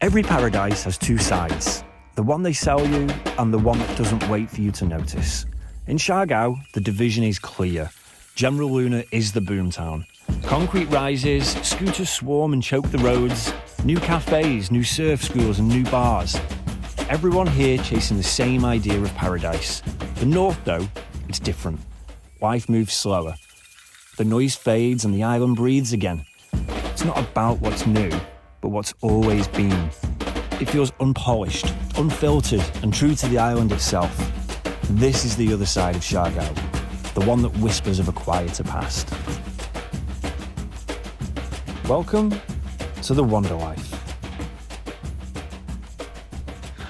Every paradise has two sides, the one they sell you and the one that doesn't wait for you to notice. In Siargao, the division is clear. General Luna is the boomtown. Concrete rises, scooters swarm and choke the roads, new cafes, new surf schools and new bars. Everyone here chasing the same idea of paradise. The north, though, it's different. Life moves slower. The noise fades and the island breathes again. It's not about what's new, but what's always been. It feels unpolished, unfiltered, and true to the island itself. This is the other side of Siargao, the one that whispers of a quieter past. Welcome to the Wander Life.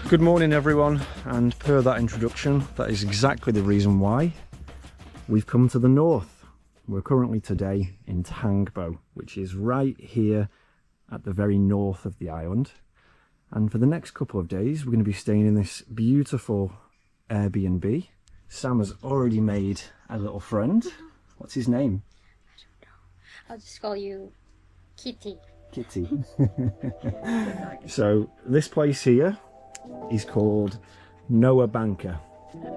Good morning, everyone, and per that introduction, that is exactly the reason why we've come to the north. We're currently today in Tangbo, which is right here at the very north of the island. And for the next couple of days, we're going to be staying in this beautiful Airbnb. Sam has already made a little friend. What's his name? I don't know. I'll just call you Kitty. Kitty. So this place here is called Noah Banker,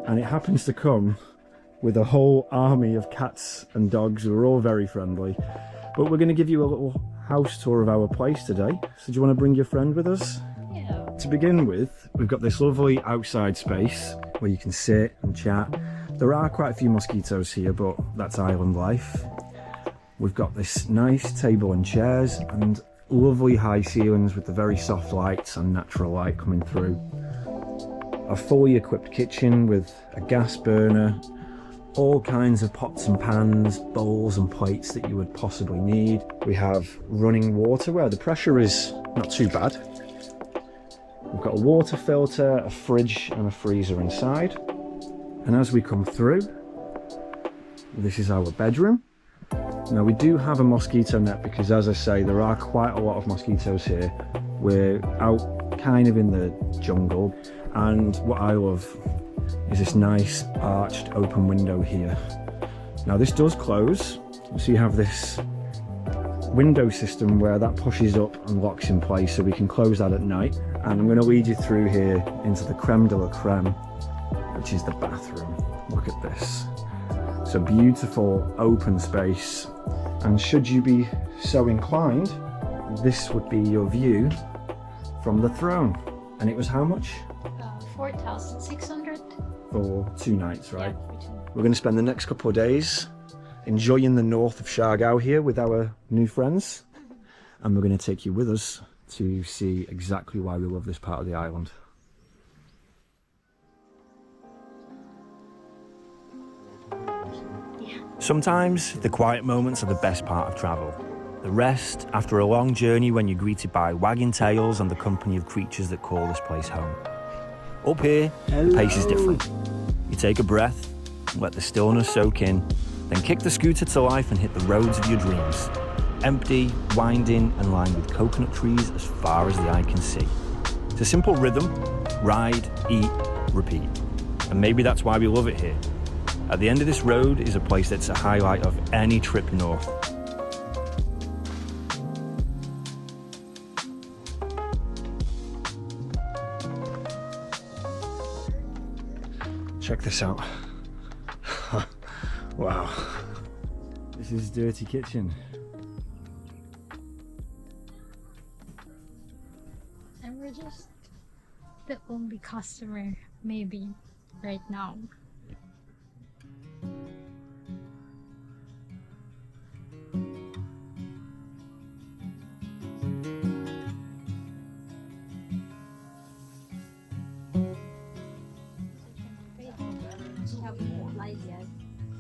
and it happens to come with a whole army of cats and dogs who are all very friendly. But we're going to give you a little house tour of our place today. So do you want to bring your friend with us? Yeah. To begin with, we've got this lovely outside space where you can sit and chat. There are quite a few mosquitoes here, but that's island life. We've got this nice table and chairs and lovely high ceilings with the very soft lights and natural light coming through. A fully equipped kitchen with a gas burner, all kinds of pots and pans, bowls and plates that you would possibly need. We have running water where the pressure is not too bad. We've got a water filter, a fridge and a freezer inside. And as we come through, this is our bedroom. Now we do have a mosquito net because, as I say, there are quite a lot of mosquitoes here. We're out kind of in the jungle, and what I love is this nice arched open window here. Now this does close, so you have this window system where that pushes up and locks in place, so we can close that at night. And I'm going to lead you through here into the creme de la creme, which is the bathroom. Look at this. It's a beautiful open space, and should you be so inclined, this would be your view from the throne. And it was how much? 4,600 for 2 nights, right? Yeah, for 2 nights. We're going to spend the next couple of days enjoying the north of Siargao here with our new friends, and we're going to take you with us to see exactly why we love this part of the island. Sometimes the quiet moments are the best part of travel. The rest after a long journey when you're greeted by wagging tails and the company of creatures that call this place home. Up here, the pace is different. You take a breath, let the stillness soak in, then kick the scooter to life and hit the roads of your dreams. Empty, winding and lined with coconut trees as far as the eye can see. It's a simple rhythm: ride, eat, repeat. And maybe that's why we love it here. At the end of this road is a place that's a highlight of any trip north. Check this out. Wow. This is Dirty Kitchen. And we're just the only customer, maybe, right now.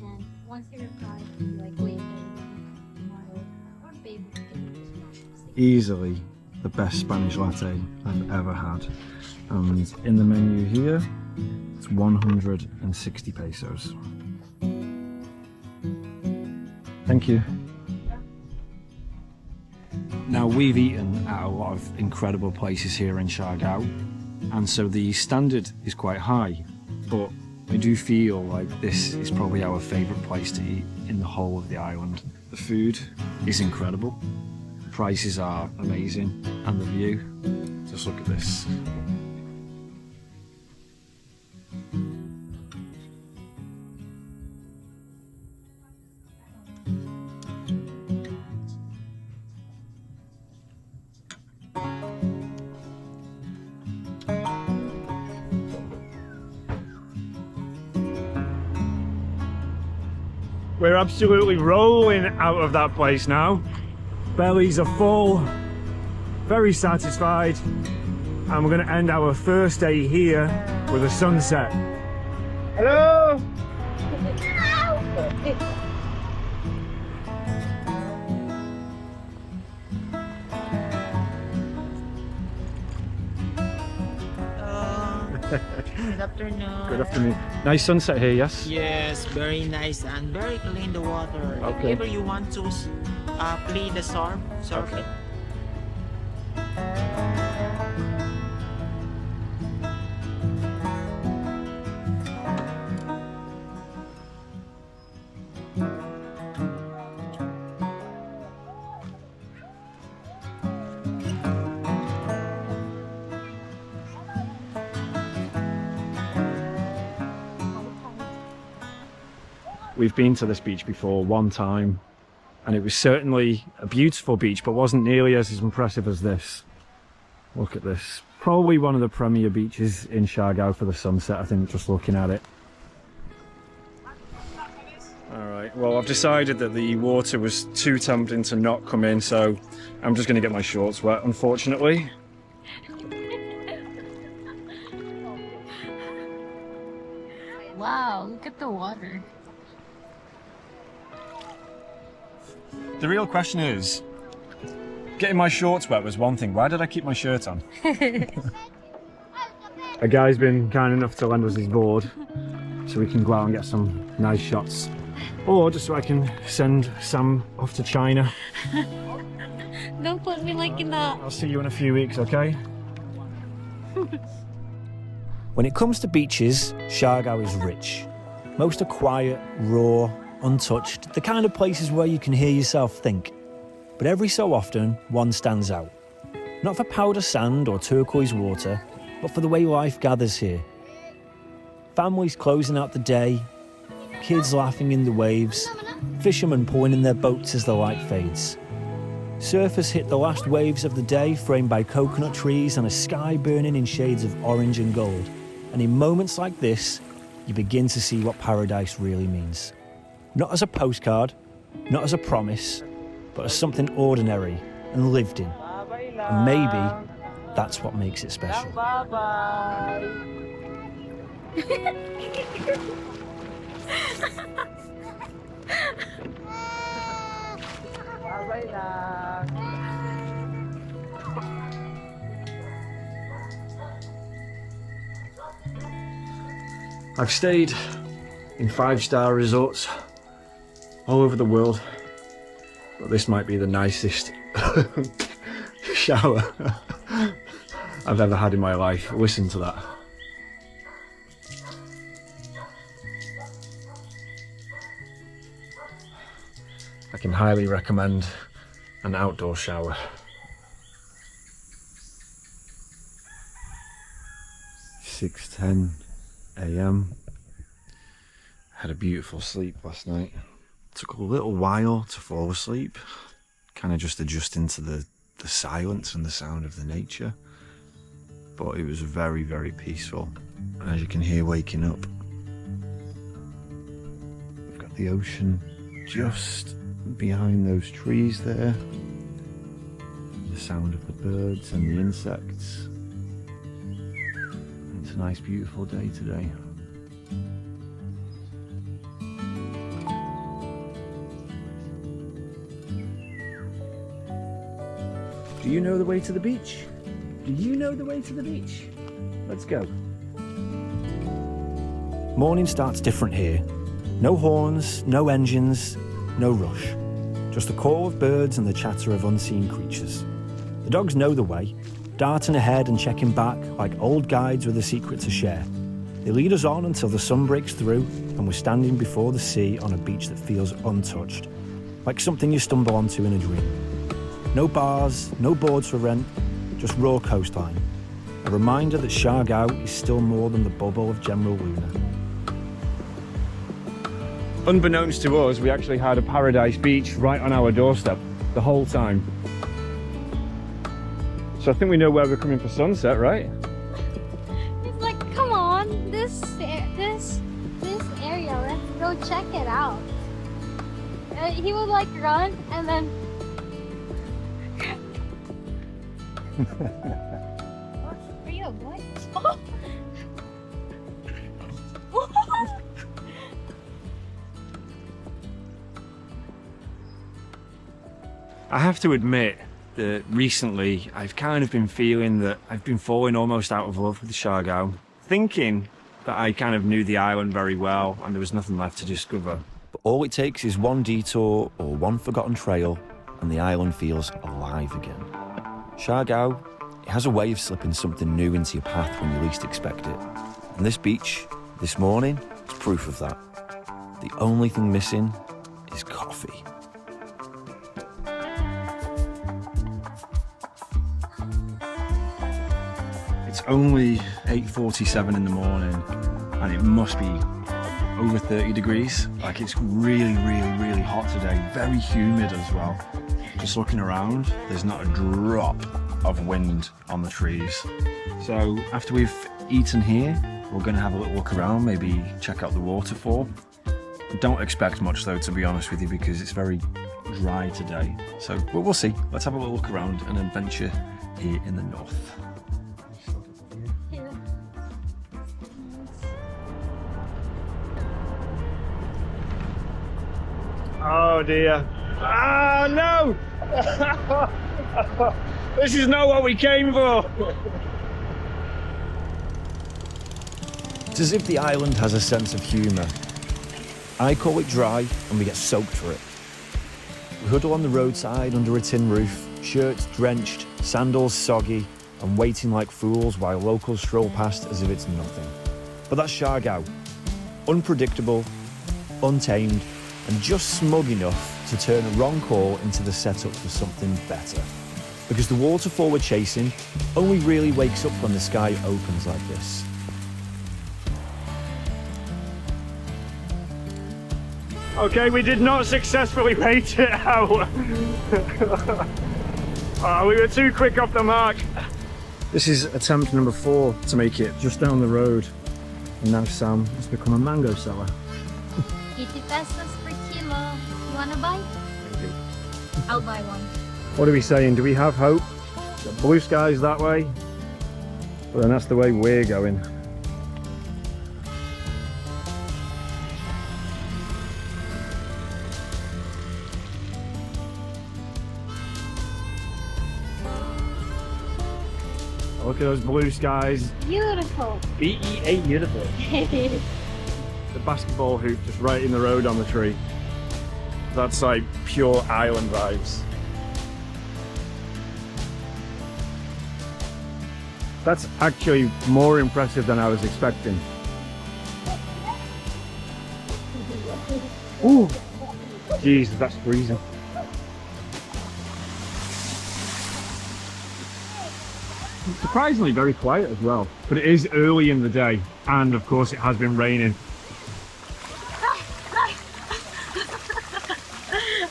And once you reply, like later, tomorrow, or baby, Easily the best Spanish latte I've ever had. And in the menu here, it's 160 pesos. Thank you. Now, we've eaten at a lot of incredible places here in Siargao, and so the standard is quite high, but I do feel like this is probably our favourite place to eat in the whole of the island. The food is incredible, the prices are amazing, and the view, Just look at this. We're absolutely rolling out of that place now. Bellies are full, very satisfied, and we're going to end our first day here with a sunset. Hello! Good afternoon. Good afternoon. Nice sunset here, yes? Yes, very nice and very clean the water. Okay. If ever you want to play the surf it. We've been to this beach before one time, and it was certainly a beautiful beach, but wasn't nearly as impressive as this. Look at this. Probably one of the premier beaches in Siargao for the sunset, I think, just looking at it. Alright, well, I've decided that the water was too tempting to not come in, so I'm just going to get my shorts wet, unfortunately. Wow, look at the water. The real question is, getting my shorts wet was one thing. Why did I keep my shirt on? A guy's been kind enough to lend us his board so we can go out and get some nice shots. Or just so I can send Sam off to China. Don't put me like in that. I'll see you in a few weeks, okay? When it comes to beaches, Siargao is rich. Most are quiet, raw, untouched, the kind of places where you can hear yourself think. But every so often, one stands out. Not for powder sand or turquoise water, but for the way life gathers here. Families closing out the day, kids laughing in the waves, fishermen pulling in their boats as the light fades. Surfers hit the last waves of the day framed by coconut trees and a sky burning in shades of orange and gold. And in moments like this, you begin to see what paradise really means. Not as a postcard, not as a promise, but as something ordinary and lived in. And maybe that's what makes it special. I've stayed in 5-star resorts all over the world, but this might be the nicest shower I've ever had in my life. Listen to that. I can highly recommend an outdoor shower. 6:10 a.m. Had a beautiful sleep last night. Took a little while to fall asleep, kind of just adjusting to the silence and the sound of the nature. But it was very, very peaceful. And as you can hear waking up, we've got the ocean just behind those trees there. The sound of the birds and the insects. And it's a nice, beautiful day today. Do you know the way to the beach? Do you know the way to the beach? Let's go. Morning starts different here. No horns, no engines, no rush. Just the call of birds and the chatter of unseen creatures. The dogs know the way, darting ahead and checking back like old guides with a secret to share. They lead us on until the sun breaks through and we're standing before the sea on a beach that feels untouched, like something you stumble onto in a dream. No bars, no boards for rent, just raw coastline. A reminder that Siargao is still more than the bubble of General Luna. Unbeknownst to us, we actually had a paradise beach right on our doorstep the whole time. So I think we know where we're coming for sunset, right? It's like, come on, this area, let's go check it out. He would like run and then. Are you a boy? I have to admit that recently I've kind of been feeling that I've been falling almost out of love with Siargao, thinking that I kind of knew the island very well and there was nothing left to discover. But all it takes is one detour or one forgotten trail and the island feels alive again. Siargao, it has a way of slipping something new into your path when you least expect it. And this beach, this morning, is proof of that. The only thing missing is coffee. It's only 8:47 in the morning and it must be over 30 degrees. Like, it's really, really, really hot today. Very humid as well. Just looking around, there's not a drop of wind on the trees. So after we've eaten here, we're going to have a little look around, maybe check out the waterfall. Don't expect much though, to be honest with you, because it's very dry today. So we'll see. Let's have a little look around and adventure here in the north. Oh dear. Ah, no! This is not what we came for! It's as if the island has a sense of humour. I call it dry and we get soaked for it. We huddle on the roadside under a tin roof, shirts drenched, sandals soggy, and waiting like fools while locals stroll past as if it's nothing. But that's Siargao. Unpredictable, untamed, and just smug enough to turn a wrong call into the setup for something better. Because the waterfall we're chasing only really wakes up when the sky opens like this. Okay, we did not successfully wait it out. We were too quick off the mark. This is attempt number 4 to make it just down the road. And now Sam has become a mango seller. 80 pesos per kilo. You wanna buy? Thank you. I'll buy one. What are we saying? Do we have hope? The blue skies that way? Well, then that's the way we're going. Look at those blue skies. Beautiful. B-E-A, beautiful. The basketball hoop just right in the road on the tree. That's like pure island vibes. That's actually more impressive than I was expecting. Ooh, Jesus, that's freezing. It's surprisingly very quiet as well, but it is early in the day, and of course it has been raining.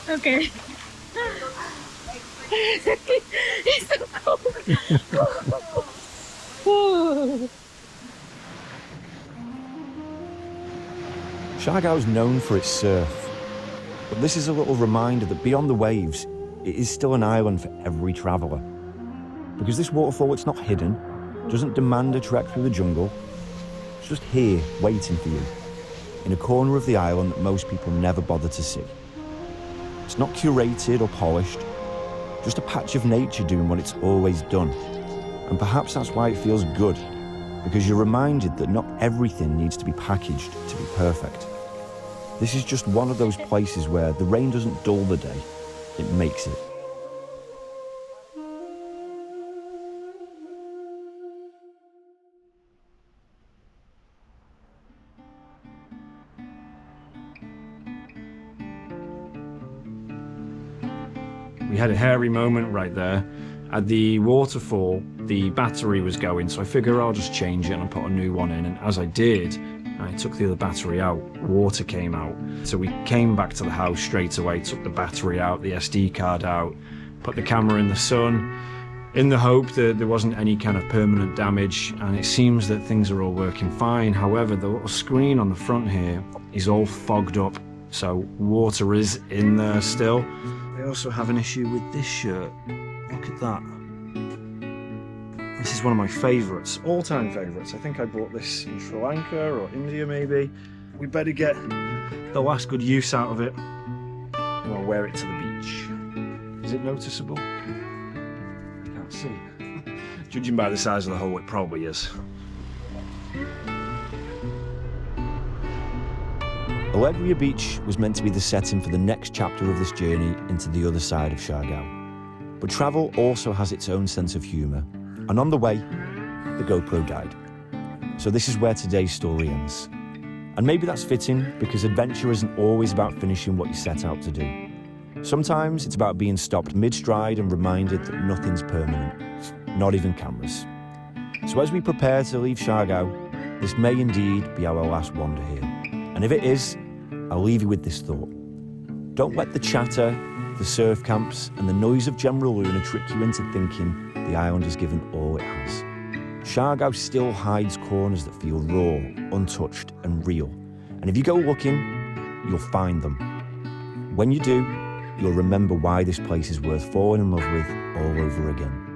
Okay. It's so cold. Siargao is known for its surf, but this is a little reminder that beyond the waves, it is still an island for every traveller. Because this waterfall, it's not hidden, doesn't demand a trek through the jungle. It's just here, waiting for you, in a corner of the island that most people never bother to see. It's not curated or polished, just a patch of nature doing what it's always done. And perhaps that's why it feels good, because you're reminded that not everything needs to be packaged to be perfect. This is just one of those places where the rain doesn't dull the day, it makes it. We had a hairy moment right there, At the waterfall, the battery was going, so I figured I'll just change it and put a new one in. And as I did, I took the other battery out, water came out. So we came back to the house straight away, took the battery out, the SD card out, put the camera in the sun, in the hope that there wasn't any kind of permanent damage, and it seems that things are all working fine. However, the little screen on the front here is all fogged up, so water is in there still. I also have an issue with this shirt. Look at that. This is one of my favourites, all-time favourites. I think I bought this in Sri Lanka or India maybe. We better get the last good use out of it. And I'll wear it to the beach. Is it noticeable? I can't see. Judging by the size of the hole, it probably is. Alegria Beach was meant to be the setting for the next chapter of this journey into the other side of Siargao. But travel also has its own sense of humour, and on the way, the GoPro died. So this is where today's story ends. And maybe that's fitting, because adventure isn't always about finishing what you set out to do. Sometimes it's about being stopped mid-stride and reminded that nothing's permanent, not even cameras. So as we prepare to leave Siargao, this may indeed be our last wander here. And if it is, I'll leave you with this thought. Don't let the chatter, the surf camps, and the noise of General Luna trick you into thinking the island has given all it has. Siargao still hides corners that feel raw, untouched, and real. And if you go looking, you'll find them. When you do, you'll remember why this place is worth falling in love with all over again.